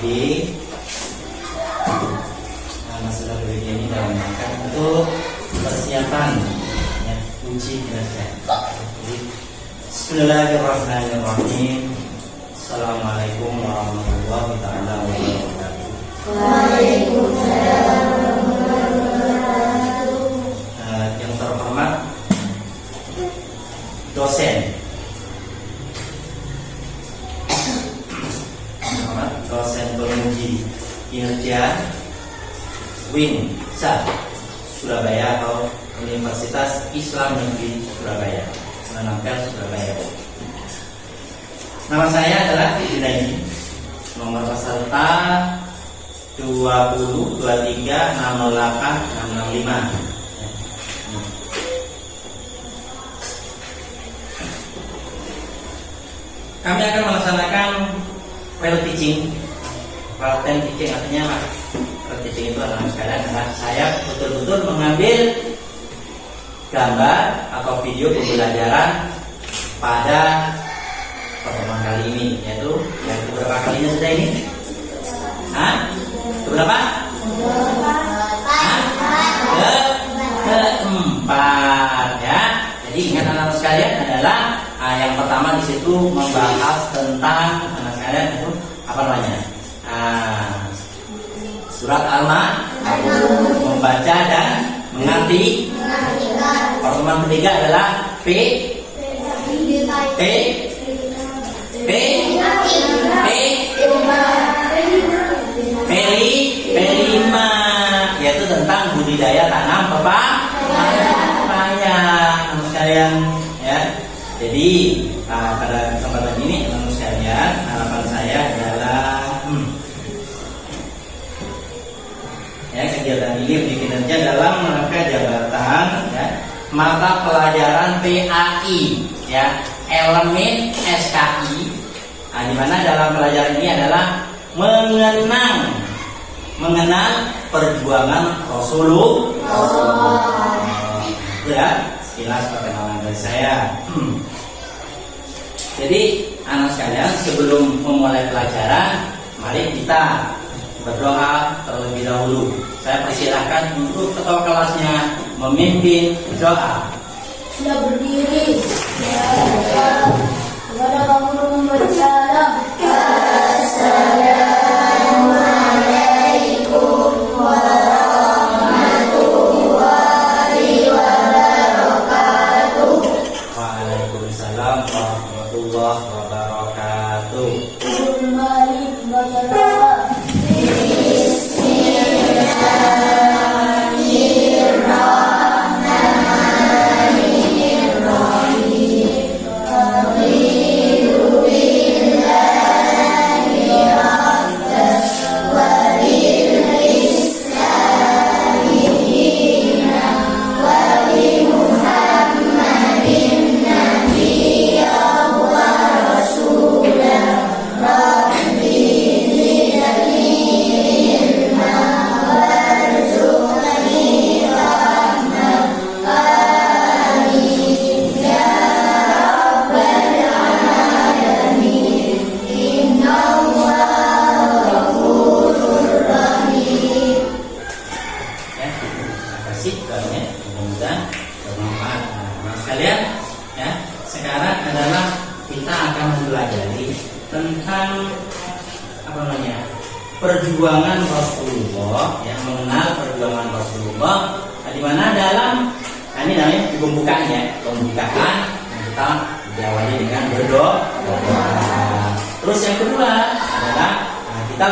lagi. Masalah video ini dalam rangka untuk persiapan ya, uji kinerja. Jadi, Bismillahirrahmanirrahim. Assalamualaikum warahmatullahi wabarakatuh. Waalaikumsalam. Yang terhormat dosen, dosen penguji kinerja Win Surabaya atau Universitas Islam Negeri Surabaya, Menangkal Surabaya. Nama saya adalah Junaidi, nomor peserta 20 23 608 665. Kami akan melaksanakan well teaching. Pattern teaching artinya apa? Well teaching itu adalah saya betul-betul mengambil gambar atau video pembelajaran pada pertemuan kali ini, yaitu yang beberapa kalinya sudah ini? Berapa? Keempat ya. Jadi ingat anak-anak sekalian adalah yang pertama di situ membahas tentang anak sekalian itu apa namanya? Surat Al-Ma'un, membaca dan mengerti. Pertemuan ketiga adalah P5, yaitu tentang budidaya tanam pepaya, anak sekalian ya. Jadi pada kesempatan ini anak sekalian, harapan saya adalah kegiatan ini kinerja dalam rangka jabatan ya, mata pelajaran PAI ya, elemen SKI. Di mana dalam pelajaran ini adalah mengenal perjuangan Rasulullah. Ya, sekilas perkenalan dari saya. Jadi anak sekalian, sebelum memulai pelajaran, mari kita berdoa terlebih dahulu. Saya persilahkan untuk ketua kelasnya memimpin doa. Sudah berdiri. Kepada kamu membaca. Assalamualaikum warahmatullahi wabarakatuh. Waalaikumsalam warahmatullahi wabarakatuh. Kembali baca doa. Perjuangan Rasulullah, ya, mengenal perjuangan Rasulullah. Di mana dalam ini namanya pembukaan ya, pembukaan kita diawali dengan berdoa. Terus yang kedua adalah kita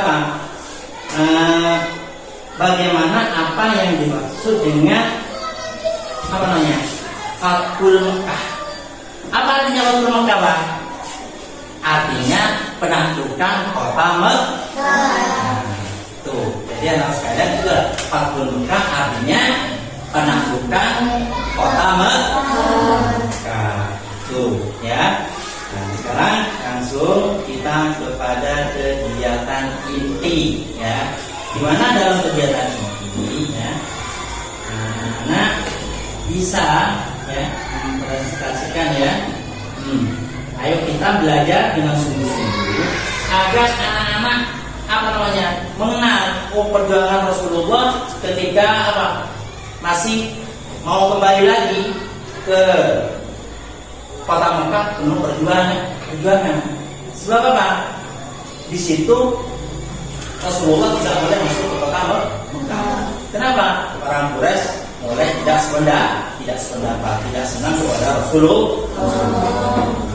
bagaimana apa yang dimaksud dengan apa namanya Fathul Mekah. Apa artinya Fathul Mekah, Pak? Artinya penaklukan kota Mekah. Tuh, jadi anak sekalian itu Fathul Mekah artinya penaklukan kota Mekah. Tuh, ya. Nah, sekarang langsung kita kepada kegiatan inti, ya. Di mana dalam kegiatan ini, ya, anak bisa ya mempresentasikan ya. Ayo kita belajar dengan sungguh-sungguh agar anak-anak apa namanya, mengenal perjuangan Rasulullah ketika apa, masih mau kembali lagi ke kota Mekah penuh perjuangan. Sebab apa? Di situ Rasulullah tidak boleh masuk ke kota Mekah. Kenapa? Orang Quraisy mulai tidak sependapat, tidak senang kepada Rasulullah.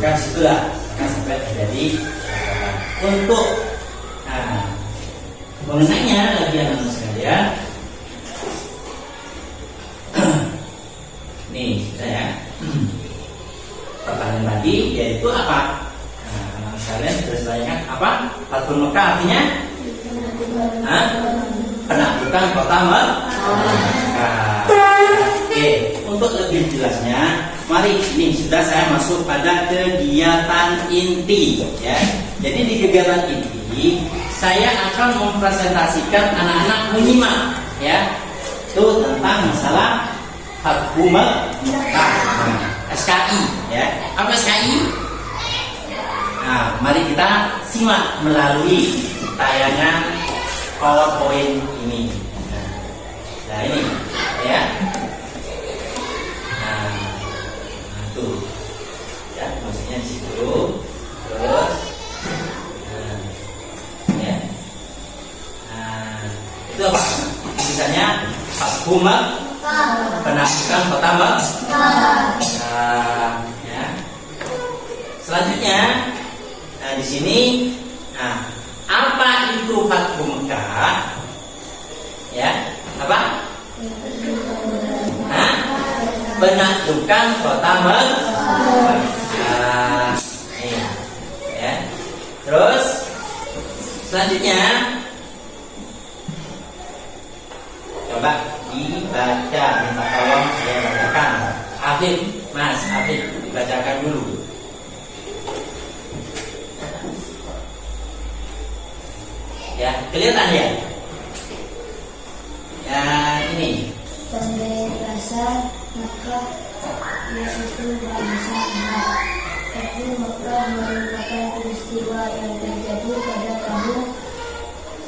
Kan situlah sampai terjadi untuk mengenainya lagi anak-anak sekalian. Nih saya pertanyaan tadi yaitu apa? Anak-anak sekalian terus tanyakan apa? Fathul Mekah artinya? Penaklukan kota Mekah. Oke, untuk lebih jelasnya, mari ini sudah saya masuk pada kegiatan inti ya. Jadi di kegiatan inti saya akan mempresentasikan anak-anak menyimak ya. Itu tentang masalah Fathul Mekah, SKI ya. Apa SKI? Nah, mari kita simak melalui tayangan PowerPoint ini. Nah ini ya. Tuh ya, maksudnya di situ terus ya, itu apa tulisannya? Fathul Mekah, penaklukan kota Mekah. Ya. Selanjutnya di sini apa itu Fathul Mekah ya, apa? Penaklukan kota Mekah. Ya. Terus selanjutnya coba dibaca, minta tolong saya bacakan. Afif, Mas Afif, dibacakan dulu. Ya, kelihatan ya? Ya, ini. Tandai rasa Mekah yaitu bangsa Arab. Fathul Mekah merupakan peristiwa yang terjadi pada tahun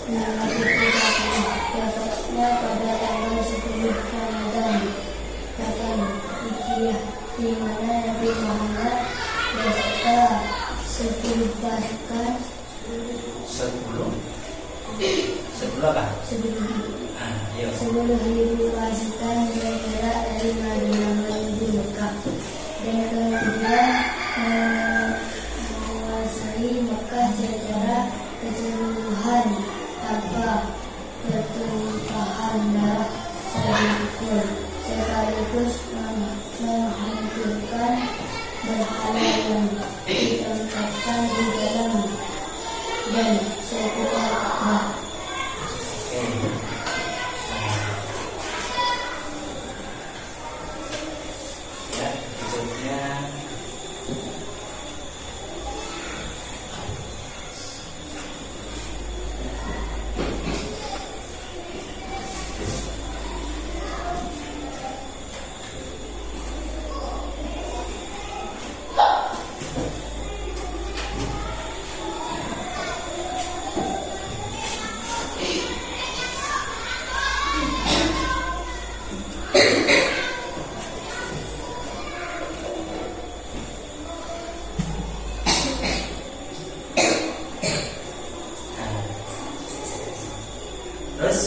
930, tepatnya pada tanggal 10 Ramadan Hijriah, di mana Nabi Muhammad beserta 10 pasukan 10 apa? 10.000 pasukan bergerak dari Madinah menuju Mekah dan kemudian menguasai Mekah secara keseluruhan tanpa pertumpahan darah sedikitpun, sekaligus menghancurkan berhala yang ditempatkan di dalam dan sekitar Ka'bah. Terus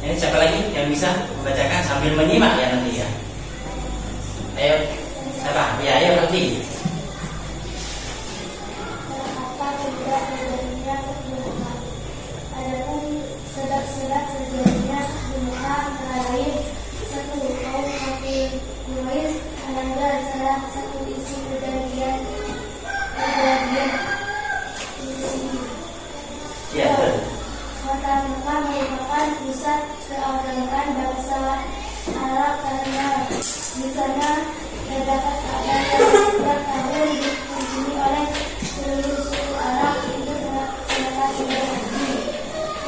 ini siapa lagi yang bisa membacakan sambil menyimak ya nanti ya? Ayo, siapa? Ya, ayo nanti. Apa tidak terjadinya kebenaran? Adapun sebab-sebab terjadinya kebenaran antara lain: satu, kaum kafir Quraisy melanggar salah satu isi perjanjian. Ya, Kota Mekah merupakan pusat keagamaan bangsa Arab karena di sana terdapat Ka'bah yang setiap tahun dikunjungi oleh seluruh suku Arab untuk melaksanakan ibadah haji.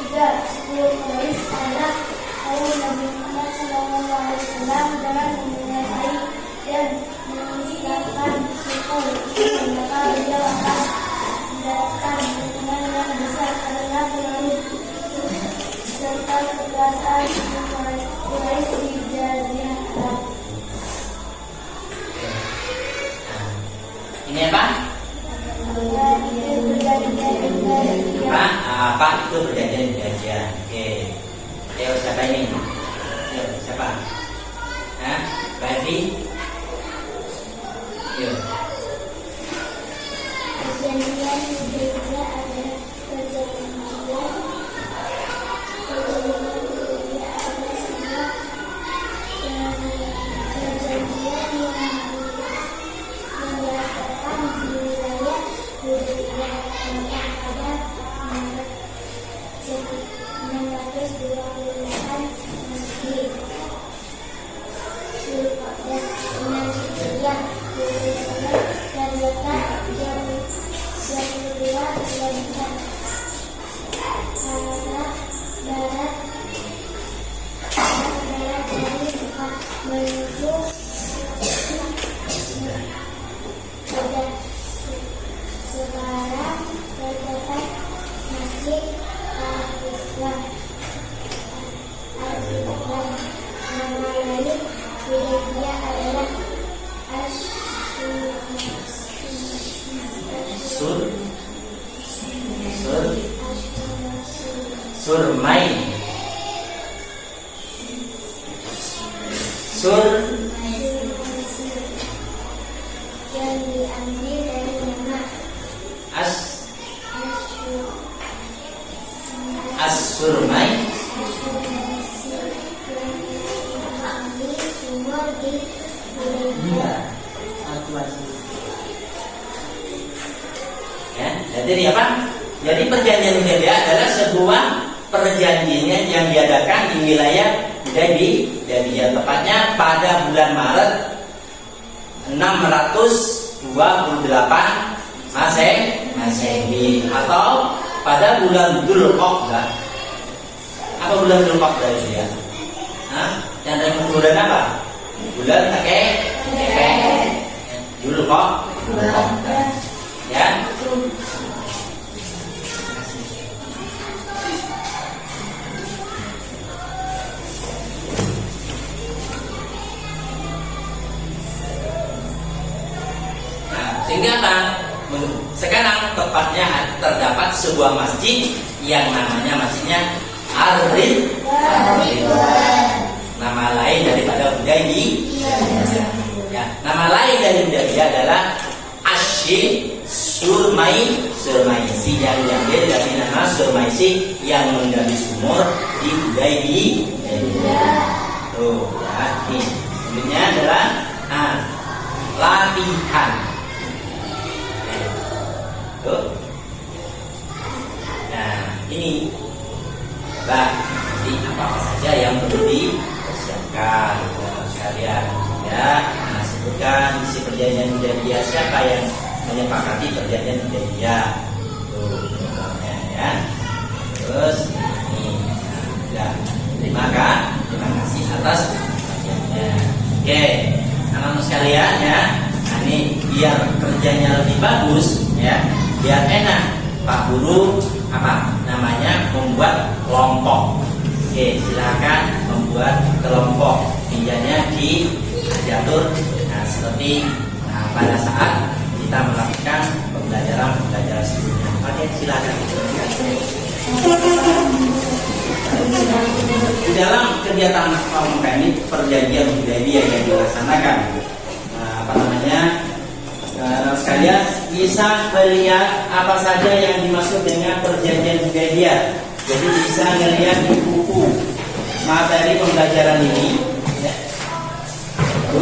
Tiga, suku Quraisy adalah kaum Nabi Muhammad SAW dengan menguasai dan mengislamkan suku ini, maka beliau akan mendapatkan dukungan yang besar karena saat Quraisy di Jazirah Arab. Ini apa? Apa itu perjanjian perjanjian? Oke. Ayo siapa ini? Ayo siapa? Hah? Berarti? Ayo. Perjanjian Hudaybiyah adalah perjanjian adalah sebuah perjanjian yang dilakukan di wilayah Hudaybiyah pada 628 Masehi. Sulqa'dah 6 Hijriah terletak jam 22 kilometer barat dari Mekah menuju pada sekarang terdapat Masjid Al-Islam. Nama lain Hudaybiyah adalah Surmai. yang diambil dari nama As-Surmai. sumur di Hudaybiyah. Ya, jadi apa? Jadi perjanjian Hudaybiyah adalah sebuah perjanjian yang diadakan di wilayah Hudaybiyah, tepatnya pada bulan Maret 628 Masehi atau pada bulan Dzulqa'dah. Apa bulan Dzulqa'dah itu ya? Yang dari bulan apa? Bulan Dzulqa'dah. Ya. Sehingga apa? Sekarang tepatnya terdapat sebuah masjid yang namanya masjidnya Ar-Ridwan. Nama lain daripada Hudaybiyah. Ya, nama lain dari Hudaybiyah adalah Surmaisi yang diambil dari nama Surmaisi yang menggali sumur di Hudaybiyah. Tuh, ya, ini. Selanjutnya adalah latihan. Tuh. Nah, ini nanti apa saja yang perlu dipersiapkan sekalian ya. Nah, sebutkan isi perjanjian Hudaybiyah, siapa yang menyepakati perjanjian Hudaybiyah. Tuh, contohnya ya. Terus ini ya, terima kasih atas perjanjiannya. Oke, anak-anak sekalian ya. Nah, ini biar kerjanya lebih bagus ya. Biar enak, Pak Guru membuat kelompok. Oke, silakan membuat kelompok. Pinjamnya diatur seperti pada saat kita melakukan pembelajaran sebelumnya. Oke, silakan. Di dalam kegiatan ini perjanjian Hudaybiyah yang dilaksanakan, sekalian bisa melihat apa saja yang dimaksud dengan perjanjian Hudaybiyah. Jadi bisa melihat di buku materi pembelajaran ini ya.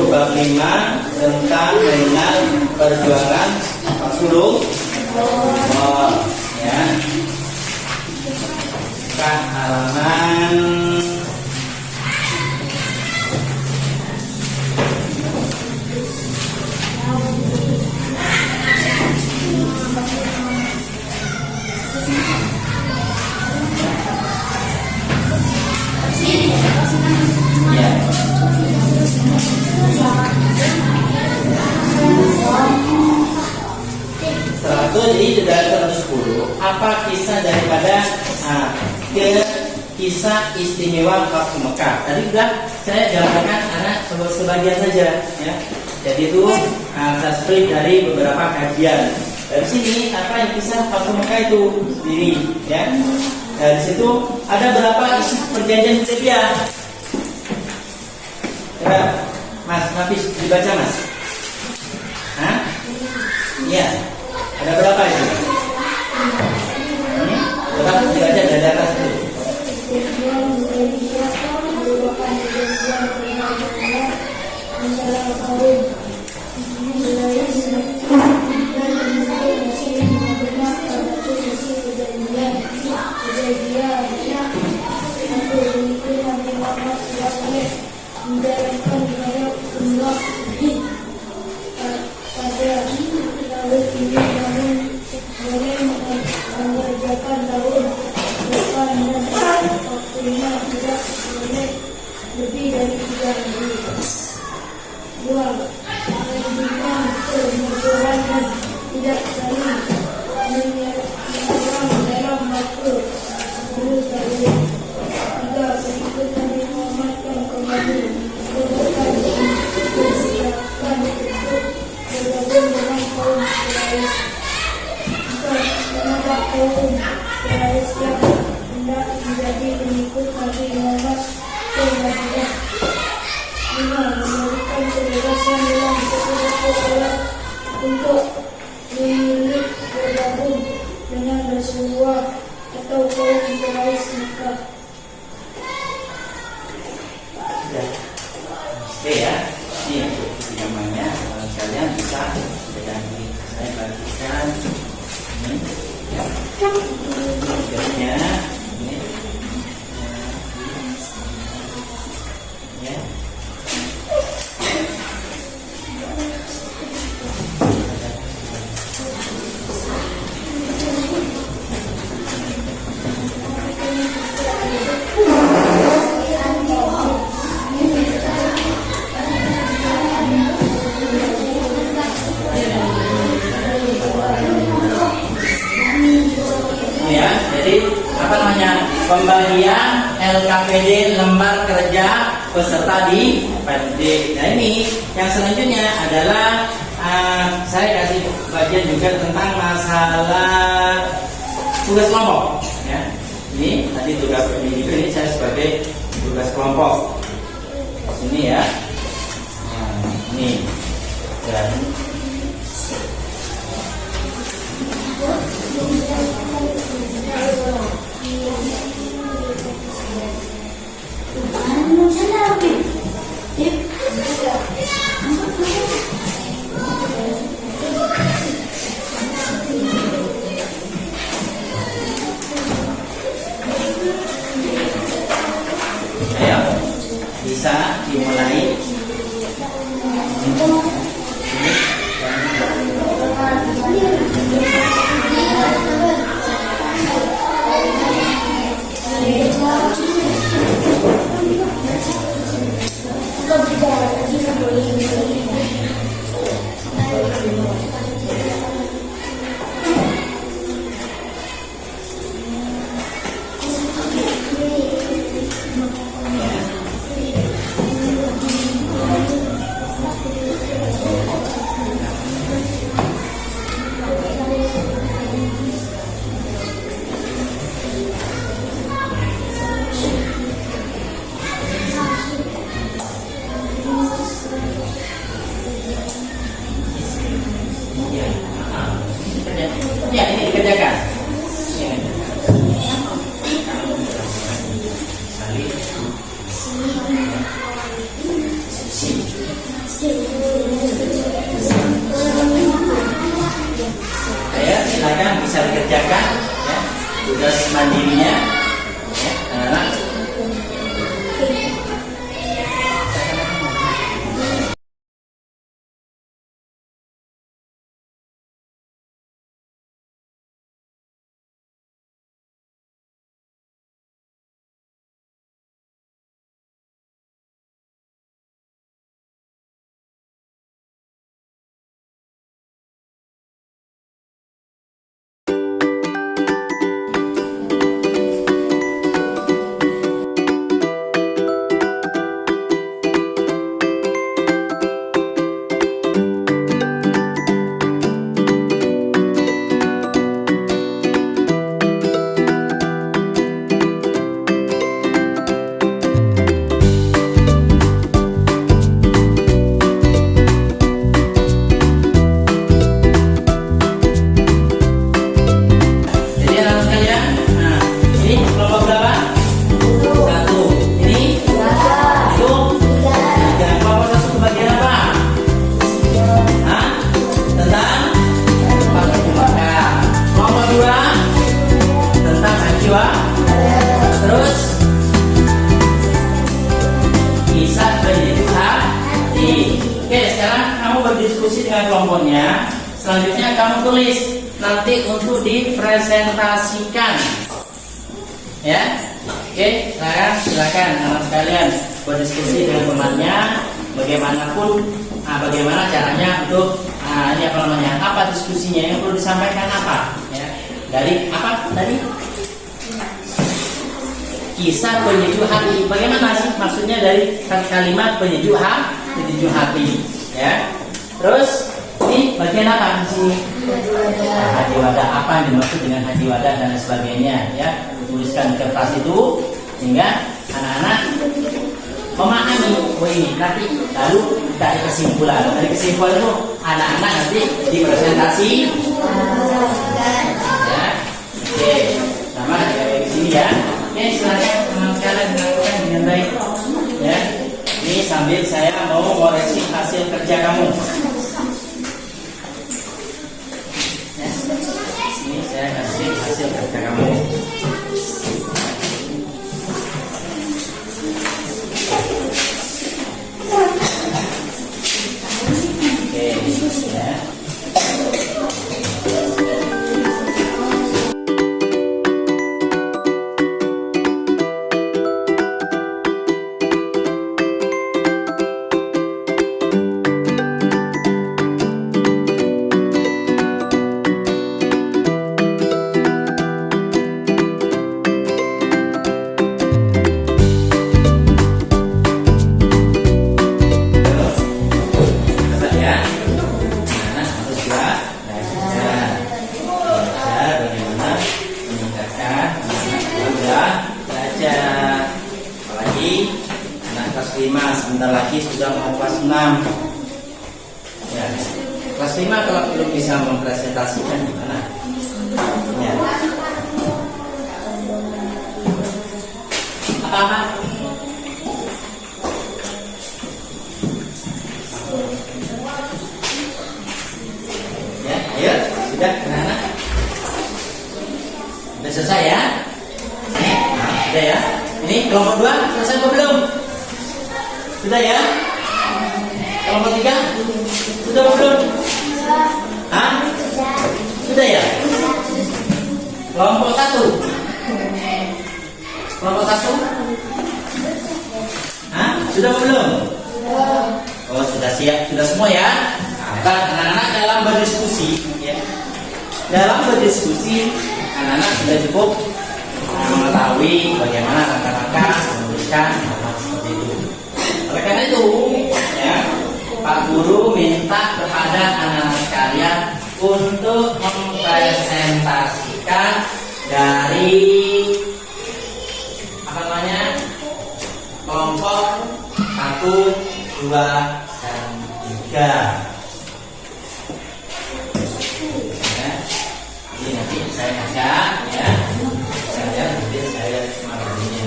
Bab 5 tentang mengenal perjuangan Rasulullah ya. Halaman jadi dari 110 apa kisah daripada kisah istimewa Fathu Mekah. Tadi sudah saya gambarkan anak sebagian saja ya. Jadi itu saya split dari beberapa kajian. Dari sini apa yang kisah Fathu Mekah itu sendiri ya. Dari situ ada berapa perjanjian Hudaybiyah? Ya, Mas Nafis dibaca Mas. Hah? Iya. Ada berapa itu? Berapa dibaca dari atas itu? lebih dari 3 hari. 2. Menunjukkan kemujuran dan tidak saling menyerang dalam waktu 10 tahun. 3. Pengikut Nabi Muhammad yang kembali berbukan dan bersiapkan untuk bergabung dengan kaum Quraisy. 4. Menolak kaum Quraisy yang hendak menjadi pengikut Nabi Muhammad dan 5. Memberikan kebebasan dalam sesuatu orang untuk memilih bergabung dengan Rasulullah atau kaum Quraisy Mekah. Oke ya, ini gambarnya. Kalian bisa nanti saya bagikan ini ya. Gambarnya ini ya. Ya, jadi apa namanya, pembagian LKPD lembar kerja peserta di PDD. Nah ini yang selanjutnya adalah saya kasih bagian juga tentang masalah tugas kelompok. Ya, ini tadi tugas ini juga, ini saya sebagai tugas kelompok. Ini ya, ini dan ayo bisa dimulai. berdiskusi dengan kelompoknya. Selanjutnya kamu tulis nanti untuk dipresentasikan. Ya, oke, silakan anak sekalian berdiskusi dengan temannya. Bagaimanapun, bagaimana caranya untuk ini apa namanya? Apa diskusinya yang perlu disampaikan apa? Ya, dari apa tadi? Kisah penyejuk hati. Bagaimana sih maksudnya dari kalimat penyejuk hati? Ya. Terus ini bagian apa di sini? Hati wadah. Apa yang dimaksud dengan hati wadah dan sebagainya? Ya, tuliskan di kertas itu sehingga anak-anak memahami. Oh ini nanti lalu dari kesimpulan. Dari kesimpulan itu anak-anak nanti dipresentasi. Ya. Oke. Sama kayak di sini ya. Oke, silakan teman sekalian dilakukan dengan baik. Ya. Ini sambil saya mau koreksi hasil kerja kamu. Ya. Ini saya kasih hasil kerja kamu. Oke, ya. Sebentar lagi sudah mau kelas 6. Ya. Kelas 5 kalau belum bisa mempresentasikan gimana? Ya. Apa? Ya, ayo, sudah anak-anak. Sudah selesai ya? Sudah ya? Ini kelompok 2 selesai atau belum? Sudah ya? Kelompok 3? Sudah belum? Hah? Sudah ya? Kelompok 1? Kelompok 1? Hah? Sudah belum? Oh, sudah siap, sudah semua ya? Nah, anak-anak dalam berdiskusi ya. Dalam berdiskusi anak-anak sudah cukup mengetahui bagaimana langkah-langkah menuliskan hal seperti itu. Oleh karena itu, ya, Pak Guru minta kepada anak-anak sekalian untuk mempresentasikan dari apa namanya kelompok 1, 2, dan 3. Ya, ini nanti saya ajak, ya, saya nanti saya marahnya.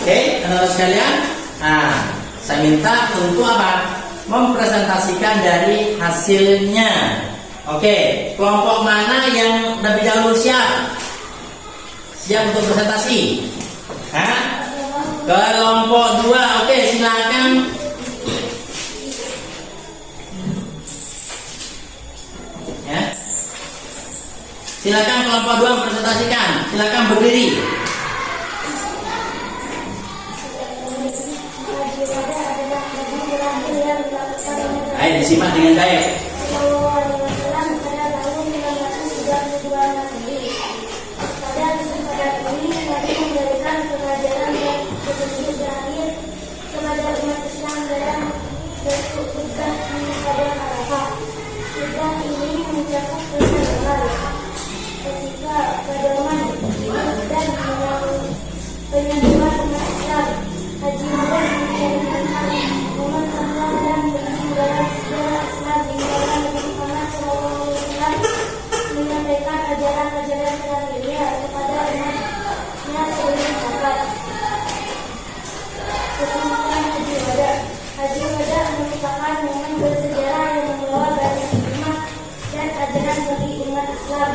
Oke, anak-anak sekalian, saya minta untuk apa? Mempresentasikan dari hasilnya. Oke, kelompok mana yang lebih dahulu siap? Siap untuk presentasi? Kelompok 2, oke, silakan. Ya. Silakan kelompok 2 mempresentasikan. Silakan berdiri. Ayo disimak dengan baik. Pada kesempatan ini, Nabi memberikan pelajaran yang begitu terakhir kepada umat Islam dalam bentuk khutbah pada Arafah. Khutbah ini mencakup pesan hal ketika pedoman dan penyembuhan umat Islam. Haji Muhammad menjadikan umat Islam dan dalam segala Islam di dalam Nabi Muhammad SAW menyampaikan ajaran-ajaran terakhirnya kepada umatnya sebelum wafat. Kesimpulan Haji Wada. Haji Wada merupakan momen bersejarah yang membawa banyak hikmah dan ajaran bagi umat Islam.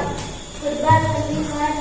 Khutbah penting sangat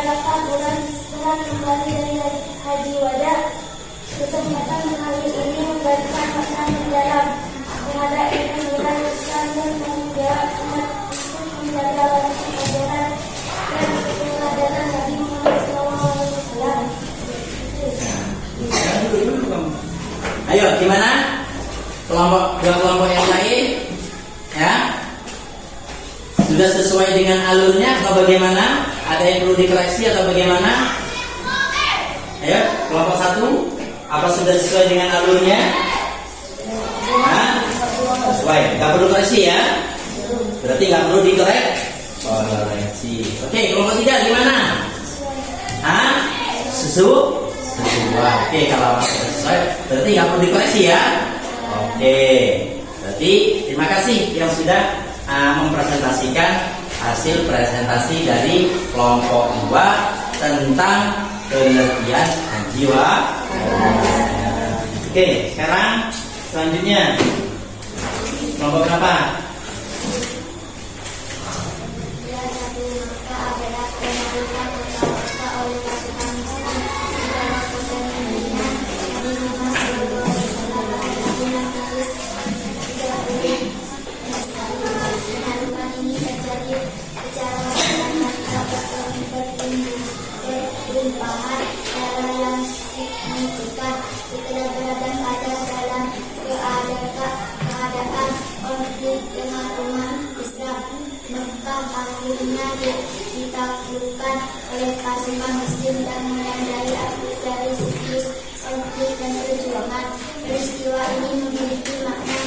adalah bulan kembali dari haji wada. Kesempatan kali ini memberikan makna mendalam terhadap ini bulan Islam dan mengajak umat untuk menjaga warisan ajaran dan keteladanan Nabi Muhammad SAW. Ayo, gimana? Dua kelompok yang lain, ya? Sudah sesuai dengan alurnya atau bagaimana? Ada yang perlu dikoreksi atau bagaimana? Ayo, kelompok satu, apa sudah sesuai dengan alurnya? Hah? Sesuai, nggak perlu koreksi ya? Berarti nggak perlu dikoreksi. Oke, kelompok tiga gimana? Hah? Sesuai. Oke, kalau sesuai, berarti nggak perlu dikoreksi ya? Oke, berarti terima kasih yang sudah mempresentasikan hasil presentasi dari kelompok 2 tentang pengertian jiwa. Oke, sekarang selanjutnya kelompok berapa? Akhirnya ditaklukkan oleh pasukan muslim dan menandai akhir dari siklus konflik dan perjuangan. Peristiwa ini memiliki makna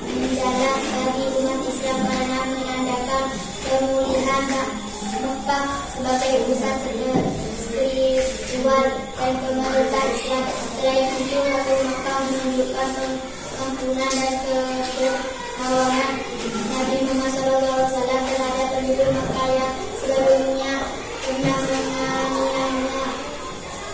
mendalam bagi umat Islam karena menandakan pemulihan Mekah sebagai pusat spiritual dan pemerintah Islam. Selain itu, Ratu Mekah menunjukkan pengampunan dan keberkawanan Nabi Muhammad SAW terhadap penduduk Mekah yang sebelumnya pernah menganiaya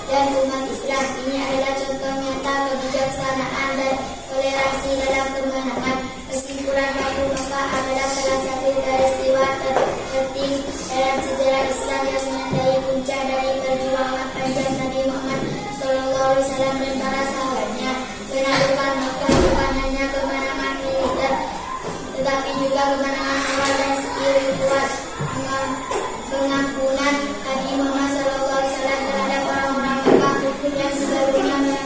dan umat Islam. Ini adalah contoh nyata kebijaksanaan dan toleransi dalam kemenangan. Kesimpulan, Ratu Mekah adalah salah satu peristiwa terpenting dalam sejarah Islam yang menandai puncak dari perjuangan panjang Nabi Muhammad SAW dan para sahabatnya. Penaklukan Mekah bukan hanya kemenangan militer, tetapi juga kemenangan moral dan spiritual. Pengampunan Nabi Muhammad SAW terhadap orang-orang Mekah yang sebelumnya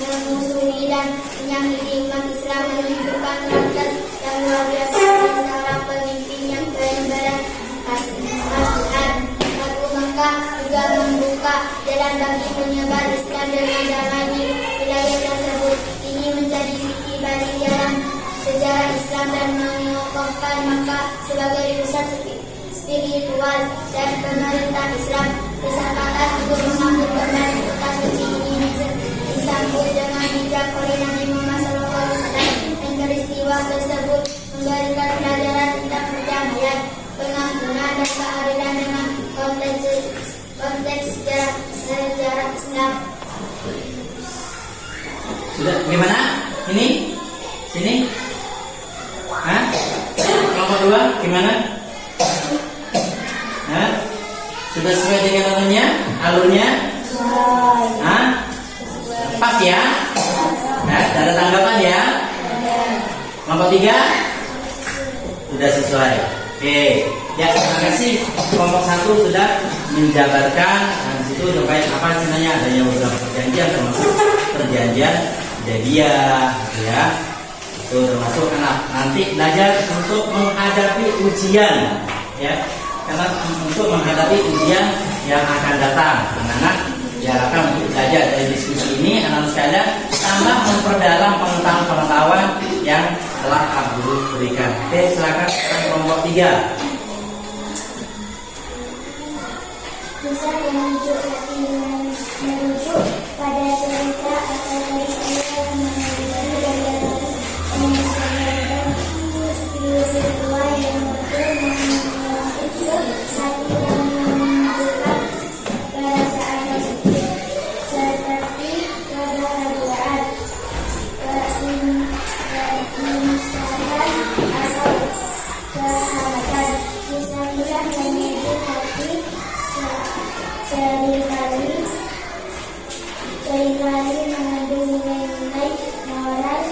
memusuhi dan menyakiti umat Islam menunjukkan karakter yang luar biasa dari seorang pemimpin yang benar-benar kasihan. Ratu Mekah juga membuka jalan bagi penyebar Islam dengan damai di wilayah tersebut. Ini menjadi titik balik dalam sejarah Islam dan mengokohkan Mekah sebagai pusat spiritual dan pemerintah Islam. Kesempatan untuk mengambil kembali kota suci ini disambut dengan bijak oleh Nabi Muhammad SAW, dan peristiwa tersebut memberikan pelajaran tentang perdamaian, pengampunan dan keadilan dengan konteks sejarah Islam. Sudah, gimana? Ini? Sini? Hah? Kelompok 2 gimana? Hah? Sudah sesuai dengan alurnya? Hah? Pas ya? Nah, ada tanggapan ya? Kelompok 3? Sudah sesuai. Oke. Ya, terima kasih. Kelompok 1 sudah menjabarkan dan situ sampai apa istilahnya, adanya beberapa perjanjian termasuk perjanjian Hudaybiyah, ya. Itu termasuk nanti belajar untuk menghadapi ujian, ya. Karena untuk menghadapi ujian yang akan datang, anak-anak diharapkan untuk belajar dari diskusi ini, anak-anak sekalian tambah memperdalam pengetahuan yang telah Abu berikan. Oke, silakan sekarang kelompok 3. Bisa merujuk pada cerita atau peristiwa yang mengenai dan dan spiritual yang satu yang menunjukkan perasaan positif seperti kebahagiaan, keimisahan atau kesahabatan. Bisa juga menyebut hati seringkali mengandung nilai-nilai moral,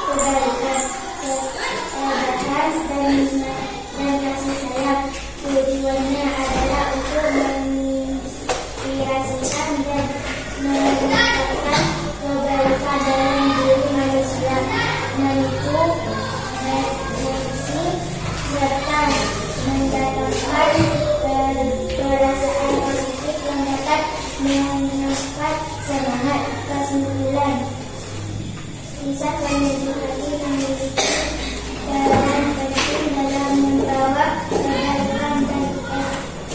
kebaikan, kehebatan, dan kasih sayang. Tujuannya adalah untuk menginspirasikan dan meningkatkan kebaikan dalam diri manusia, memicu refleksi, serta mendatangkan perasaan positif yang dapat meningkatkan semangat. Kesimpulan, kisah penyusup hati memiliki peran penting dalam membawa kebaikan dan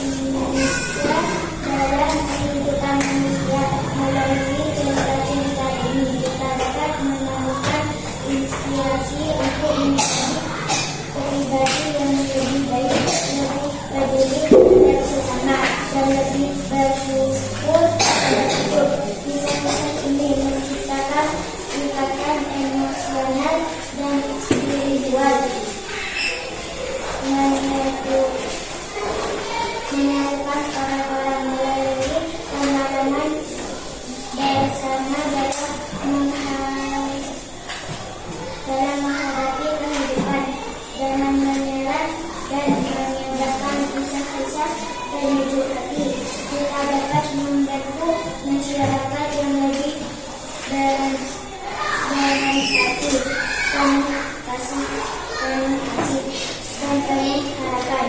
Indonesia dalam kehidupan manusia. Melalui cerita-cerita ini kita dapat menemukan inspirasi untuk menjadi pribadi yang lebih baik, lebih peduli terhadap sesama, dan lebih bersyukur pada hidup. Kisah-kisah ini menciptakan ikatan emosional dan spiritual, menyatukan orang-orang melalui pengalaman bersama dalam menghadapi kehidupan, dengan menyerang dan menyebarkan kisah-kisah penyujuk hati. Kita dapat membantu masyarakat yang lebih berempati, penuh kasih, dan penuh harapan.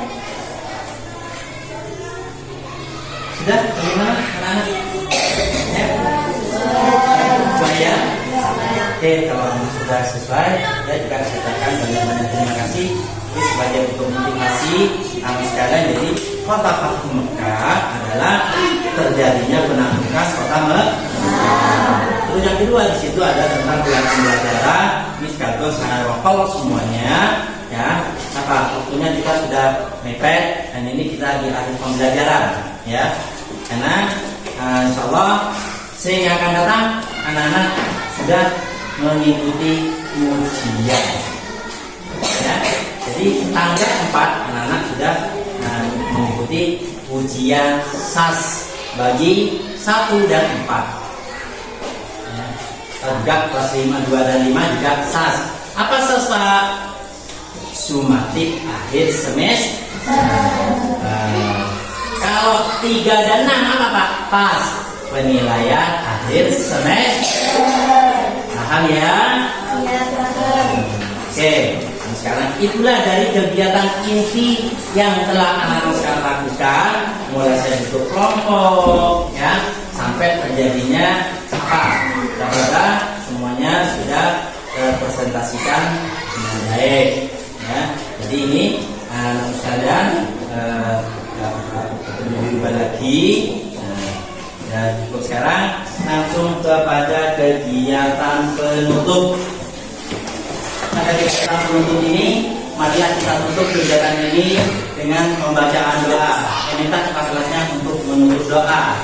Sudah, bagaimana anak-anak? Sesuai ya? Oke, kalau sudah sesuai, ya juga saya katakan banyak-banyak terima kasih. Ini sebagai bentuk motivasi kami sekalian. Jadi kota Fathu Mekah adalah terjadinya penaklukan kota Mekah. Terus yang kedua di situ ada tentang bulan pembelajaran. Ini sekaligus saya rokol semuanya. Ya, waktunya kita sudah mepet dan ini kita di akhir pembelajaran. Ya, karena insya Allah sehingga akan datang anak-anak sudah mengikuti ujian. Ya, jadi tanggal 4 anak-anak sudah mengikuti ujian SAS bagi 1 dan 4. Ya, juga kelas 5, 2 dan 5 juga SAS. Apa SAS Pak? Sumatif akhir semester. Kalau 3 dan 6 apa Pak? Pas penilaian akhir semester. Paham ya? Oke, sekarang itulah dari kegiatan inti yang telah anak-anak sekarang lakukan, mulai saya bentuk kelompok, ya, sampai terjadinya apa? Ternyata semuanya sudah terpresentasikan dengan baik, ya. Jadi ini anak sekalian berubah lagi. Ya, cukup sekarang langsung kepada kegiatan penutup. Pada kegiatan penutup ini, marilah kita tutup kegiatan ini dengan pembacaan doa. Saya minta kakak kelasnya untuk menutup doa.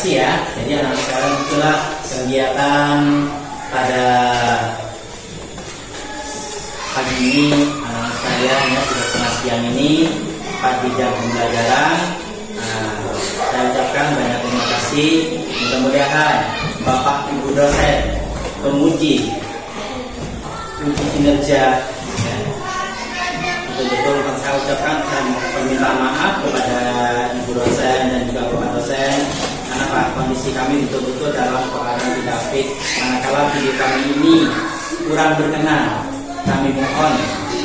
Ya, jadi anak sekarang itulah kegiatan pada pagi ini anak sekalian ya, sudah setengah siang ini 4 jam pembelajaran. Saya ucapkan banyak terima kasih. Mudah-mudahan Bapak Ibu dosen pemuji kinerja ya, betul-betul saya ucapkan, saya permintaan maaf kepada Ibu dosen dan juga Bapak dosen kami betul-betul dalam keadaan tidak fit. Manakala video kami ini kurang berkenan, kami mohon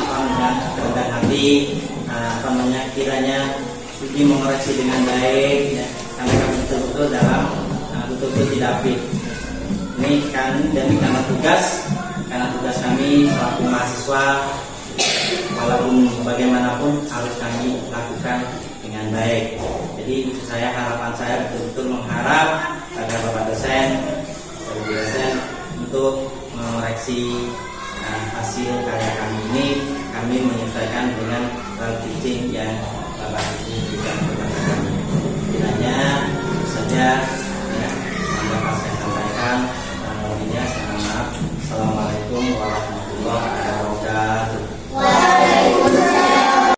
dengan kerendahan hati, kiranya Sudi mengoreksi dengan baik, ya, karena kami betul-betul dalam betul-betul tidak fit. Ini kan demi karena tugas kami selaku mahasiswa, walaupun bagaimanapun harus kami lakukan dengan baik. Jadi harapan saya betul-betul mengharap pada Bapak dosen untuk mengoreksi hasil karya kami ini. Kami menyesuaikan dengan teaching yang Bapak berikan kepada kami. Kiranya saja